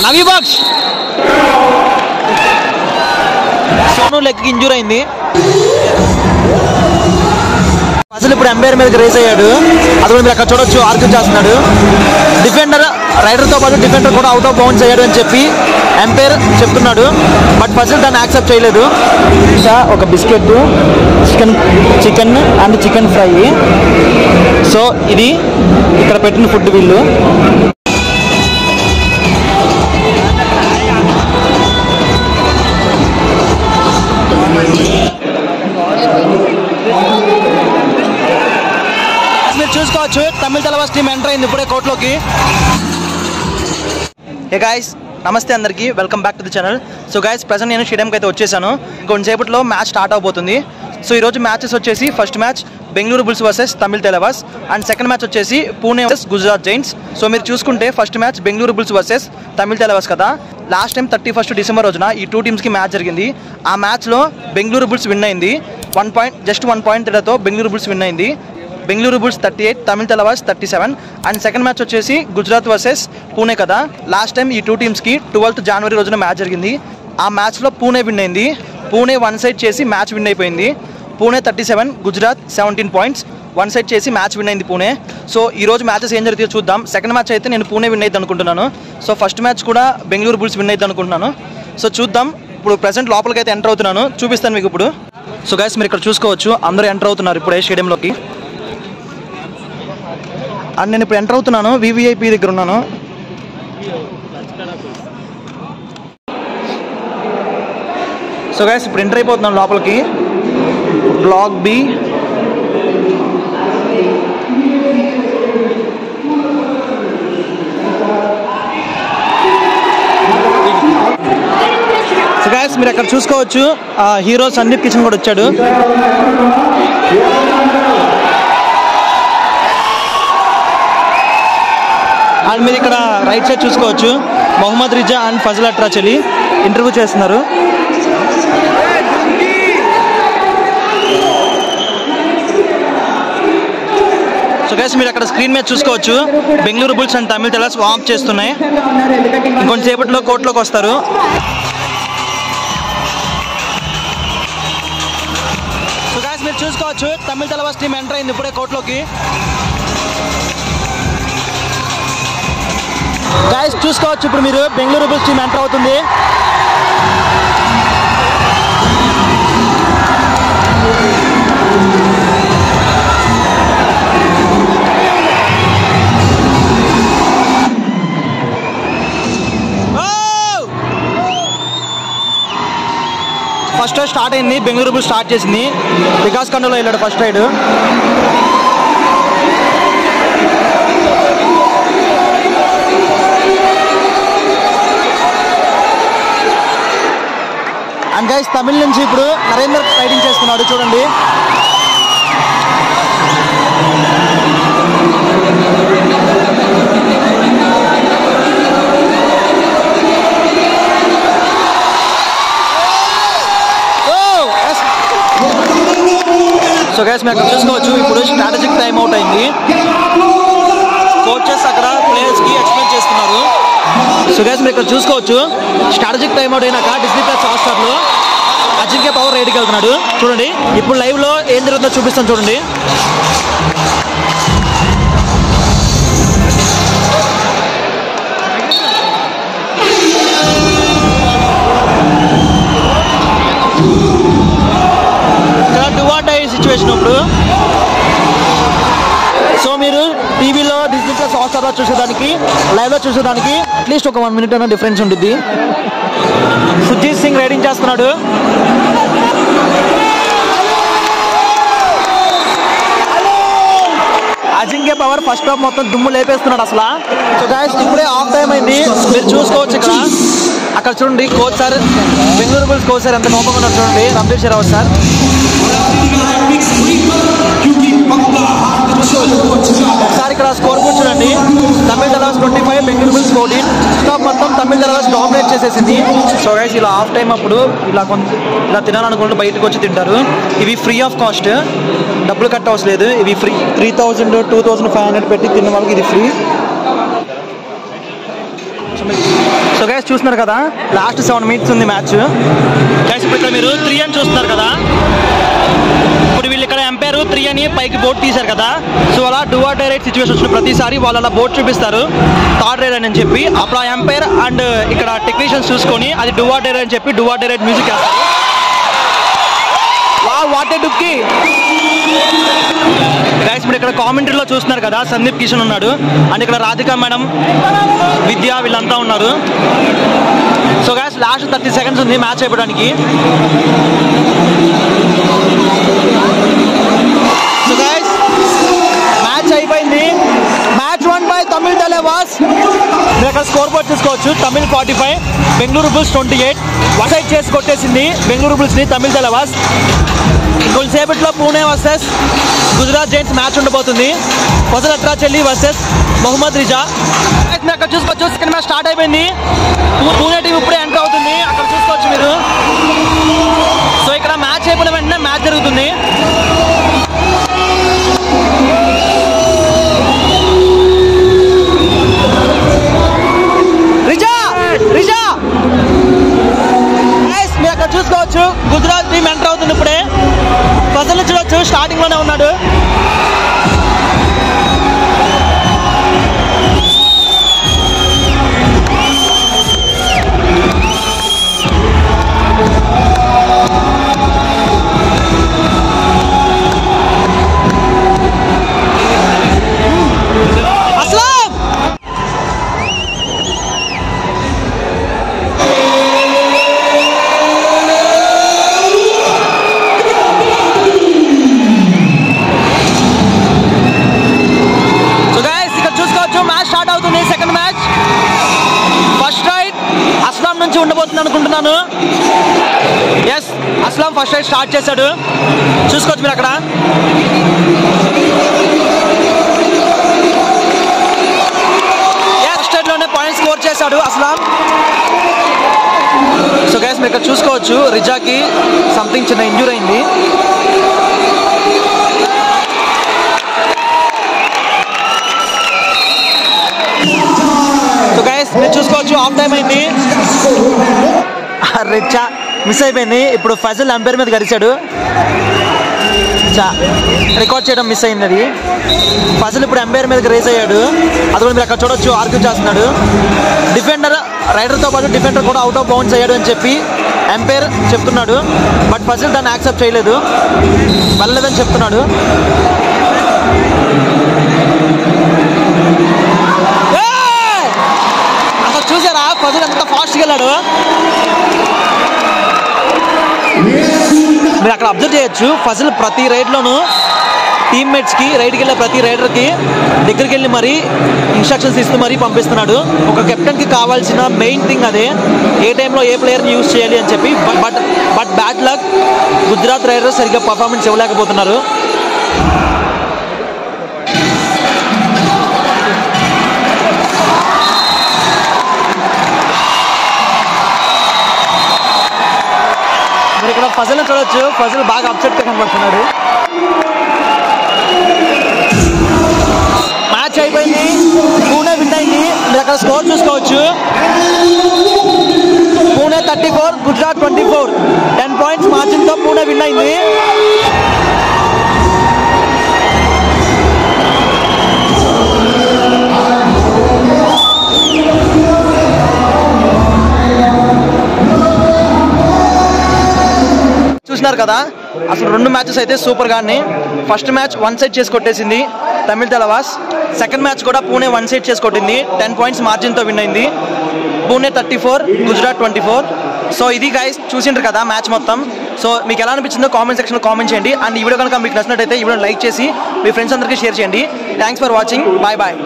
నవీ box Sonu leg injure అయింది. అసలు ఇప్పుడు ఎంపైర్ మీదకి రేస్ అయ్యాడు. అది కూడా మీరు అక్కడ చూడొచ్చు, ఆర్గ్యూ చేస్తున్నాడు. డిఫెండర్ రైడర్తో పాటు డిఫెండర్ కూడా అవుట్ ఆఫ్ బౌండ్స్ అయ్యాడు అని చెప్పి ఎంపైర్ చెప్తున్నాడు. బట్ ఫజిల్ దాన్ని యాక్సెప్ట్ చేయలేదు. ఇంకా ఒక biscuit, chicken and chicken fry. So ఇది ఇక్కడ పెట్టిన ఫుడ్ వీళ్ళు. మీరు చూసుకోవచ్చు తమిళ తలవాస్ టీం ఎంటర్ అయింది ఇప్పుడే కోర్టులోకి. హే గాయ్స్, నమస్తే అందరికీ, welcome back to the channel. So guys, present నేను స్టేడియంకి అయితే వచ్చేసాను. కొంతసేపట్లో మ్యాచ్ స్టార్ట్ అవబోతుంది. సో ఈరోజు మ్యాచెస్ వచ్చేసి first match Bengaluru Bulls versus Tamil Thalaivas and second match వచ్చేసి Pune versus Gujarat Giants. So మీరు చూసుకుంటే first match Bengaluru Bulls versus Tamil Thalaivas కదా. లాస్ట్ టైం 31st December రోజున ఈ టూ టీమ్స్కి మ్యాచ్ జరిగింది. ఆ మ్యాచ్లో బెంగళూరు బుల్స్ విన్ అయింది. 1 point తేడాతో బెంగళూరు బుల్స్ విన్ అయింది. Bengaluru Bulls 38, Tamil Thalaivas 37. And second match వచ్చేసి గుజరాత్ వర్సెస్ పూణే కదా. లాస్ట్ టైం ఈ టూ టీమ్స్కి 12th January రోజున మ్యాచ్ జరిగింది. ఆ మ్యాచ్లో పూణే విన్ అయింది. పూణే వన్ సైడ్ చేసి మ్యాచ్ విన్ అయిపోయింది. Pune 37, Gujarat 17 points. One side చేసి మ్యాచ్ విన్ అయింది పూణే. సో ఈరోజు మ్యాచెస్ ఏం జరుగుతుందో చూద్దాం. సెకండ్ మ్యాచ్ అయితే నేను పూణే విన్ అయింది అనుకుంటున్నాను. సో ఫస్ట్ మ్యాచ్ కూడా బెంగళూరు బుల్స్ విన్ అయింది అనుకుంటున్నాను. సో చూద్దాం. ఇప్పుడు ప్రెసెంట్ లోపలికి అయితే ఎంటర్ అవుతున్నాను, చూపిస్తాను మీకు ఇప్పుడు. సో గైస్, మీరు ఇక్కడ చూసుకోవచ్చు అందరూ ఎంటర్ అవుతున్నారు ఇప్పుడే స్టేడియంలోకి. అండ్ నేను ఇప్పుడు ఎంటర్ అవుతున్నాను, వివిఐపి దగ్గర ఉన్నాను. సో గైస్, ఇప్పుడు ఎంటర్ అయిపోతున్నాను లోపలికి. Block B. సో గైస్, మీరు అక్కడ చూసుకోవచ్చు హీరో సందీప్ కిషన్ కూడా వచ్చాడు. అండ్ మీరు ఇక్కడ రైట్ సైడ్ చూసుకోవచ్చు Mohammad Reza and Fazel Atrachali interview చేస్తున్నారు. సో గైస్, మీరు అక్కడ స్క్రీన్ మీద చూసుకోవచ్చు Bengaluru Bulls and Tamil Thalaivas warm చేస్తున్నాయి. ఇంకొంచెంసేపట్లో కోర్టులోకి వస్తారు. సో గైస్, మీరు చూసుకోవచ్చు తమిళ తలవాస్ టీం ఎంటర్ అయింది ఇప్పుడే కోర్టులోకి. గాయస్ చూసుకోవచ్చు ఇప్పుడు మీరు బెంగళూరు బుల్స్ టీం ఎంటర్ అవుతుంది. ఫస్ట్ రైడ్ స్టార్ట్ అయింది, బెంగళూరు బుల్స్ స్టార్ట్ చేసింది. వికాస్ ఖండలో వెళ్ళాడు ఫస్ట్ రైడ్. అండ్ గైస్, తమిళ నుంచి ఇప్పుడు నరేందర్ రైడింగ్ చేస్తున్నాడు చూడండి. సో గైస్, మీరు అక్కడ చూసుకోవచ్చు ఇప్పుడు స్ట్రాటజిక్ టైం అవుట్ అయింది. కోచెస్ అక్కడ ప్లేయర్స్కి ఎక్స్ప్లెయిన్ చేస్తున్నారు. సో గైస్, మీరు ఇక్కడ చూసుకోవచ్చు స్ట్రాటజిక్ టైం అవుట్ అయినాక డిస్నీ ప్లస్ హాట్‌స్టార్లో అజింక్య పవర్ రైడ్కి వెళ్తున్నాడు చూడండి. ఇప్పుడు లైవ్లో ఏం జరుగుతుందో చూపిస్తాను చూడండి. ఇక్కడ డు ఆర్ డై సిచ్యువేషన్ ఇప్పుడు. సో మీరు టీవీలో డిస్నీ ప్లస్ హాట్‌స్టార్లో చూసేదానికి లైవ్లో చూసేదానికి అట్లీస్ట్ ఒక 1 minute అన్న డిఫరెన్స్ ఉంటుంది. సుర్జీత్ సింగ్ రైడింగ్ చేస్తున్నాడు. అజింక్య పవర్ ఫస్ట్ హాఫ్ మొత్తం దుమ్ము లేపేస్తున్నాడు అసలు. సో గైస్, ఇప్పుడే హాఫ్ టైం అయింది, మీరు చూసుకోవచ్చు ఇక్కడ. అక్కడ చూడండి coach sir, Bengaluru bulls coach sir ఎంత నమ్మకం ఉన్నారు చూడండి, రంబీర్ షెరావత్ సార్. ఒకసారి ఇక్కడ స్కోర్ కూడా చూడండి. తమిళ తలవాస్ 25, బెంగళూరు బుల్స్ 14. స్టాప్ మొత్తం తమిళ తలవాస్ డామినేట్ చేసేసింది. సో గైస్, ఇలా హాఫ్ టైం అప్పుడు ఇలా తినాలనుకుంటే బయటకు వచ్చి తింటారు. ఇవి ఫ్రీ ఆఫ్ కాస్ట్, డబ్బులు కట్ అవసరం లేదు. ఇవి ఫ్రీ. 3000, 2500 పెట్టి తిన్న వాళ్ళకి ఇది ఫ్రీ. సో గైస్ చూస్తున్నారు కదా, లాస్ట్ 7 minutes ఉంది మ్యాచ్. గైస్ ఇప్పుడు ఇక్కడ మీరు 3 అని చూస్తున్నారు కదా, ఇప్పుడు వీళ్ళు ఇక్కడ ఎంపైర్ 3 అని పైకి బోర్డు తీశారు కదా. సో అలా do or die right situation వచ్చిన ప్రతిసారి వాళ్ళు అలా బోర్డు చూపిస్తారు థర్డ్ రైడ్ అని చెప్పి. అప్పుడు ఆ ఎంపైర్ అండ్ ఇక్కడ టెక్నీషియన్స్ చూసుకొని అది డూ ఆర్ డై రైట్ అని చెప్పి do or die right music వేస్తారు. వాట్ ఏ డుక్కి. గైస్ ఇప్పుడు ఇక్కడ కామెంటరీలో చూస్తున్నారు కదా, సందీప్ కిషన్ ఉన్నాడు అండ్ ఇక్కడ రాధిక మేడం, విద్య వీళ్ళంతా ఉన్నారు. సో గైస్ లాస్ట్ 30 seconds ఉంది మ్యాచ్ అయిపోవడానికి. సో గైస్ మ్యాచ్ అయిపోయింది. Match won by Tamil Thalaivas. మీరు అక్కడ స్కోర్ బోర్డ్ చూసుకోవచ్చు. Tamil 45, Bengaluru Bulls 28. One side చేసి కొట్టేసింది బెంగళూరు బుల్స్ని తమిళ్ తలవాస్. ఇంకొంతసేపట్లో Pune versus Gujarat Giants match ఉండబోతుంది. Fazel Atrachali versus Mohammad Reza. మీరు అక్కడ చూసుకోవచ్చు సెకండ్ మ్యాచ్ స్టార్ట్ అయిపోయింది. పూణే టీం ఇప్పుడే ఎంటర్ అవుతుంది, అక్కడ చూసుకోవచ్చు మీరు. సో ఇక్కడ మ్యాచ్ అయిపోయిన వెంటనే మ్యాచ్ జరుగుతుంది. మీరు అక్కడ చూసుకోవచ్చు గుజరాత్ టీం ఎంటర్ అవుతుంది ఇప్పుడే. ఫజల్ చూడొచ్చు స్టార్టింగ్ లోనే ఉన్నాడు. ఉండబోతుంది అనుకుంటున్నాను. Yes, Aslam first raid start చేశాడు, చూసుకోవచ్చు మీరు అక్కడ. ఫస్ట్ రైడ్ లోనే పాయింట్ స్కోర్ చేశాడు అస్లాం. సో గైస్ మీరు ఇక్కడ చూసుకోవచ్చు రిజాకి సంథింగ్ చిన్న ఇంజూరీ అయింది. సో గైస్ మీరు చూసుకోవచ్చు హాఫ్ టైం అయింది. రిచా మిస్ అయిపోయింది. ఇప్పుడు ఫజల్ అంపైర్ మీద గడిచాడు. రికార్డ్ చేయడం మిస్ అయింది అది. ఫజల్ ఇప్పుడు అంపైర్ మీదకి రేస్ అయ్యాడు. అది కూడా మీరు అక్కడ చూడొచ్చు, ఆర్గ్యూ చేస్తున్నాడు. డిఫెండర్ రైడర్తో పాటు డిఫెండర్ కూడా అవుట్ ఆఫ్ బౌండ్స్ అయ్యాడు అని చెప్పి అంపైర్ చెప్తున్నాడు. బట్ ఫజల్ దాన్ని యాక్సెప్ట్ చేయలేదు, వెళ్ళలేదని చెప్తున్నాడు. అసలు చూసారా ఫజల్ ఎంత ఫాస్ట్గా వెళ్ళాడు. మీరు అక్కడ అబ్జర్వ్ చేయొచ్చు ఫజల్ ప్రతి రైడ్లోనూ టీమ్మేట్స్కి, రైడ్కి వెళ్ళే ప్రతి రైడర్కి దగ్గరికి వెళ్ళి మరీ ఇన్స్ట్రక్షన్స్ ఇస్తూ మరీ పంపిస్తున్నాడు. ఒక కెప్టెన్కి కావాల్సిన మెయిన్ థింగ్ అదే, ఏ టైంలో ఏ ప్లేయర్ని యూజ్ చేయాలి అని చెప్పి. But bad luck, Gujarat riders సరిగ్గా పర్ఫార్మెన్స్ ఇవ్వలేకపోతున్నారు. మరి ఇక్కడ ఫజల్ చూడొచ్చు, ఫజల్ బాగా అప్సెట్గా కనబడుతున్నాడు. మ్యాచ్ అయిపోయింది, పూణే విన్ అయింది. మీరు అక్కడ స్కోర్ చూసుకోవచ్చు. పూణే 34, గుజరాత్ 24. 10 points మార్జిన్తో పూణే విన్ అయింది. చూస్తున్నారు కదా, అసలు 2 మ్యాచెస్ అయితే సూపర్గా ఉన్నాయి. ఫస్ట్ మ్యాచ్ 1 సైడ్ చేసి కొట్టేసింది తమిళ్ తలవాస్. సెకండ్ మ్యాచ్ కూడా పూణే 1 సైడ్ చేసి కొట్టింది. 10 points మార్జిన్తో విన్ అయింది. పూణే 34, గుజరాత్ 24. సో ఇది గైస్ చూసిండ్రు కదా మ్యాచ్ మొత్తం. సో మీకు ఎలా అనిపించిందో కామెంట్ సెక్షన్లో కామెంట్ చేయండి. అండ్ ఈ వీడియో కనుక మీకు నచ్చినట్టయితే ఈ వీడియో లైక్ చేసి మీ ఫ్రెండ్స్ అందరికీ షేర్ చేయండి. Thanks for watching. Bye bye.